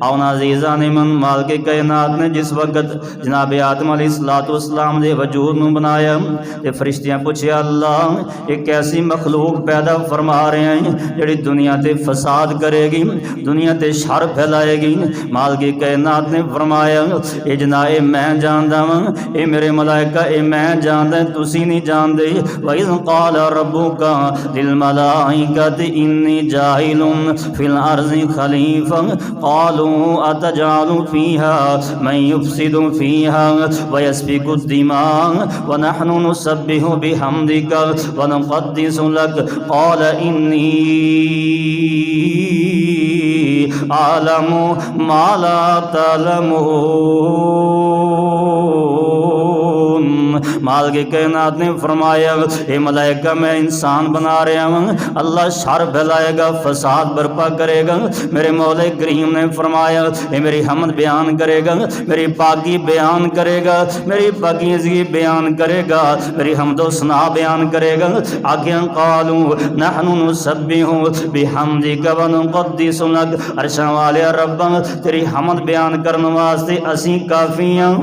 آؤ عزیزان من مال کے کائنات نے جس وقت جناب آدم علیہ السلام دے وجود نو بنایا تے فرشتیاں پوچھے اللہ ایک ایسی مخلوق پیدا فرما رہے ہیں جڑی دنیا تے فساد کرے گی، دنیا تے شر پھیلائے گی۔ مال کی کائنات نے فرمایا اے جناب اے میں جاندا ہاں، اے میرے ملائکہ اے میں جاندا، تسی نہیں جاندے۔ وَإِذْ قَالَ رَبُّكَ لِلْمَلَائِكَةِ إِنِّي جَاعِلٌ فِي الْأَرْضِ خَلِيفَةً قَالُوا أَتَجْعَلُ فِيهَا مَن يُفْسِدُ فِيهَا وَيَسْفِكُ الدِّمَاءَ وَنَحْنُ نُسَبِّحُ بِحَمْدِكَ وَنُقَدِّسُ لَكَ قَالَ إِنِّي أَعْلَمُ مَا لَا تَعْلَمُونَ۔ مال کے کائنات نے فرمایا اے ملائکہ میں انسان بنا رہا ہوں، اللہ شر پھیلائے گا، فساد برپا کرے گا۔ میرے مولا کریم نے فرمایا اے میری حمد بیان کرے گا، میری پاکی بیان کرے گا، میری پاکیزگی بیان کرے گا، میری حمد و ثنا بیان کرے گا۔ آگے قالوا نحن نسبح بحمدک ونقدس لک، عرشاں والے رب تیری حمد بیان کرنے واسطے اسی کافی ہیں،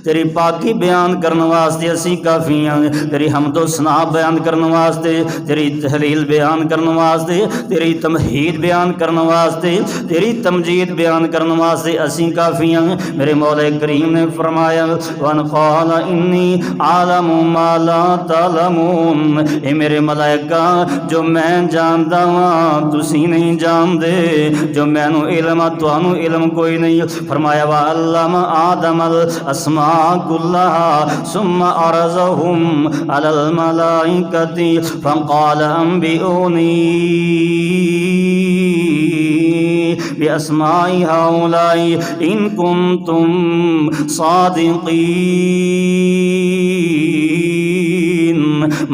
تیری پاکی بیان کرنے واسطے اسی کافی ہیں، تیری حمد و ثنا بیان کرنے واسطے، تیری تحلیل بیان کرنے واسطے، تیری تمہید بیان کرنے واسطے، تیری تمجید بیان کرنے واسطے اسی کافی ہیں۔ میرے مولا کریم نے فرمایا وَقَالَ إِنِّي أَعْلَمُ مَا لَا تَعْلَمُونَ، اے میرے ملائکہ جو میں جاندا ہاں تسی نہیں جاندے، جو میں نو علم تانوں علم کوئی نہیں۔ فرمایا وَعَلَّمَ آدَمَ الْأَسْمَاءَ كُلَّهَا ثُمَّ عَرَضَهُمْ عَلَى الْمَلَائِكَةِ فَقَالَ أَنبِئُونِي بِأَسْمَاءِ هَؤُلَاءِ إِن كُنتُمْ صَادِقِينَ۔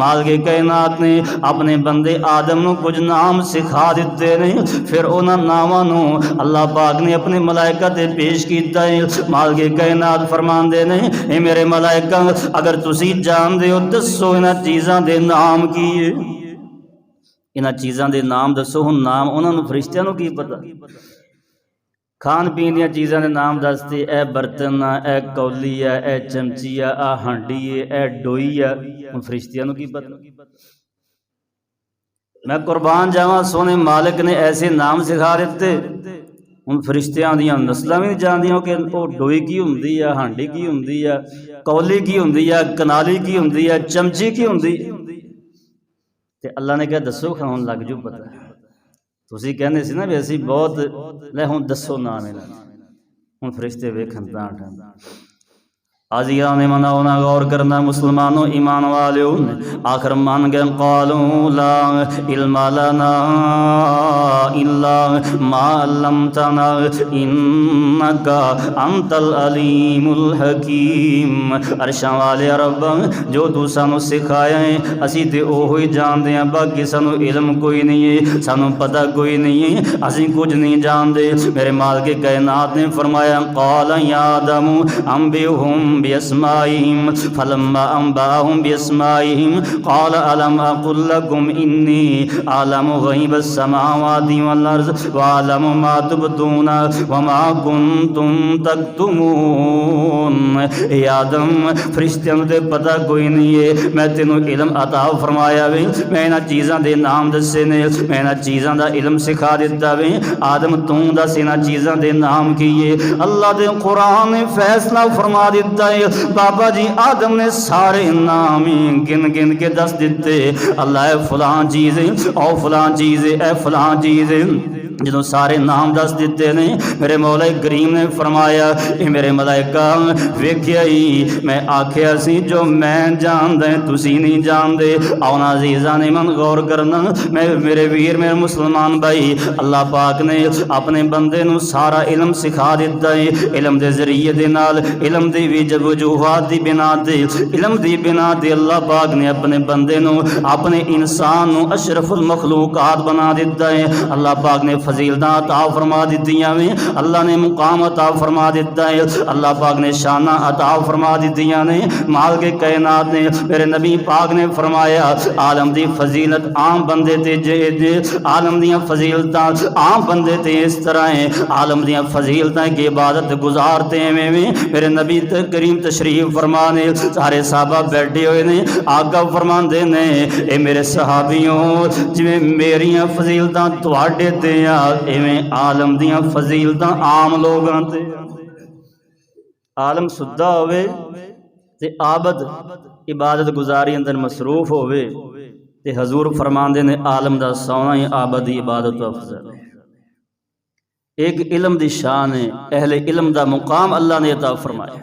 مال کے کائنات نے اپنے بندے آدم نو کچھ نام سکھا دیتے نے، پھر انہاں ناماں نو اللہ پاک نے اپنے ملائکہ تے پیش کیتا ہے۔ مال کے کائنات فرماندے نے اے میرے ملائکہ اگر تسی جان دے ہو دسو انہاں چیزاں دے نام کی ہے، انہاں چیزاں دے نام دسو۔ ہن نام انہاں نو فرشتیاں نو کی پتہ؟ کھان پین دیا چیزاں دے نام دستے، اے برتن اے کولی ہے، اے چمچی ہے، اے ہانڈی ہے، اے ڈوئی ہے، ہن فرشتیاں نو کی پتہ؟ میں قربان جاواں سونے مالک نے ایسے نام سکھا دیتے، ہن فرشتیاں دیاں نسلاں بھی نہیں جاندیاں کہ وہ ڈوئی کی ہوندی ہے، ہانڈی کی ہوندی ہے، کولی کی ہوندی ہے، کنالی کی ہوندی ہے، چمچی کی ہوندی ہے۔ تے اللہ نے کہا دسو ہن لگ جو پتہ۔ تسی کہنے سی نا بھی اسی بہت لے ہن دسو نام انہاں دے، ہن فرشتے ویکھن تاں آزیان مناونا غور کرنا مسلمانوں ایمان والیوں آخر مان گئے قالوا لا علم لنا الا ما علمتنا انك انت العلیم الحکیم۔ عرشاں والے رب جو تو سانو سکھایا ہے اسی تے اوہی جاندے ہیں، باقی سانو علم کوئی نہیں ہے، سانو پتہ کوئی نہیں ہے، اسی کچھ نہیں جاندے۔ میرے مال کے کائنات نے فرمایا قال یا آدم انبئہم بِأَسْمَائِهِمْ فَلَمَّا أَنبَأَهُمْ بِأَسْمَائِهِمْ قَالَ أَلَمْ أَقُل لَّكُمْ إِنِّي أَعْلَمُ غَيْبَ السَّمَاوَاتِ وَالْأَرْضِ وَأَعْلَمُ مَا تُبْدُونَ وَمَا كُنتُمْ تَكْتُمُونَ۔ اے آدم فرشتیاں تے پتہ کوئی نہیں ہے، میں تینوں علم عطا فرمایا وے، میں انہاں چیزاں دے نام دسے نے، میں انہاں چیزاں دا علم سکھا دیتا وے۔ آدم تو دس انہاں چیزاں دے نام کیے؟ اللہ دے قرآن نے فیصلہ فرما دیتا ہے بابا جی آدم نے سارے نام گن گن کے دس دیتے، اللہ اے فلاں چیز ہے، او فلاں چیز ہے، اے فلاں چیز ہے۔ جدوں سارے نام دس دیتے نے میرے مولا کریم نے فرمایا اے میرے ملائکہ ویکھیا ہی میں آکھیا سی جو میں جاندا ہے تسی نہیں جاندے۔ آؤ عزیزاں نے من غور کرنا میرے ویر میرے مسلمان بھائی، اللہ پاک نے اپنے بندے نو سارا علم سکھا دیتا ہے، علم دے ذریعے دے نال علم دی وجوہات دی بنا تے علم دی بنا تے اللہ پاک نے اپنے بندے نو اپنے انسان نو اشرف المخلوقات بنا دیتا ہے۔ اللہ پاک نے فضیلتاں عطا فرما دتیاں ویں، اللہ نے مقام عطا فرما دیتا ہے، اللہ پاک نے شاناں عطا فرما دتیاں نے۔ مالک کائنات نے میرے نبی پاک نے فرمایا عالم دی فضیلت عام بندے تے عالم دیاں فضیلتاں عام بندے تے اس طرح ہیں، عالم دیاں فضیلتاں کی عبادت گزارتے ہیں میرے نبی کریم تشریف فرمانے، سارے صحابہ بیٹھے ہوئے نے، آقا فرماندے نے اے میرے صحابیوں جویں میریاں فضیلتاں تواڈے تے آ ایویں عالم دیاں فضیلتاں عام لوگاں تے۔ عالم سدا ہوئے تے عابد عبادت گزاری اندر مصروف ہوئے تے حضور فرماندے نے عالم دا سونا ہی عابد دی عبادت تو افضل ہے۔ ایک علم دی شان ہے، اہل علم دا مقام اللہ نے عطا فرمایا۔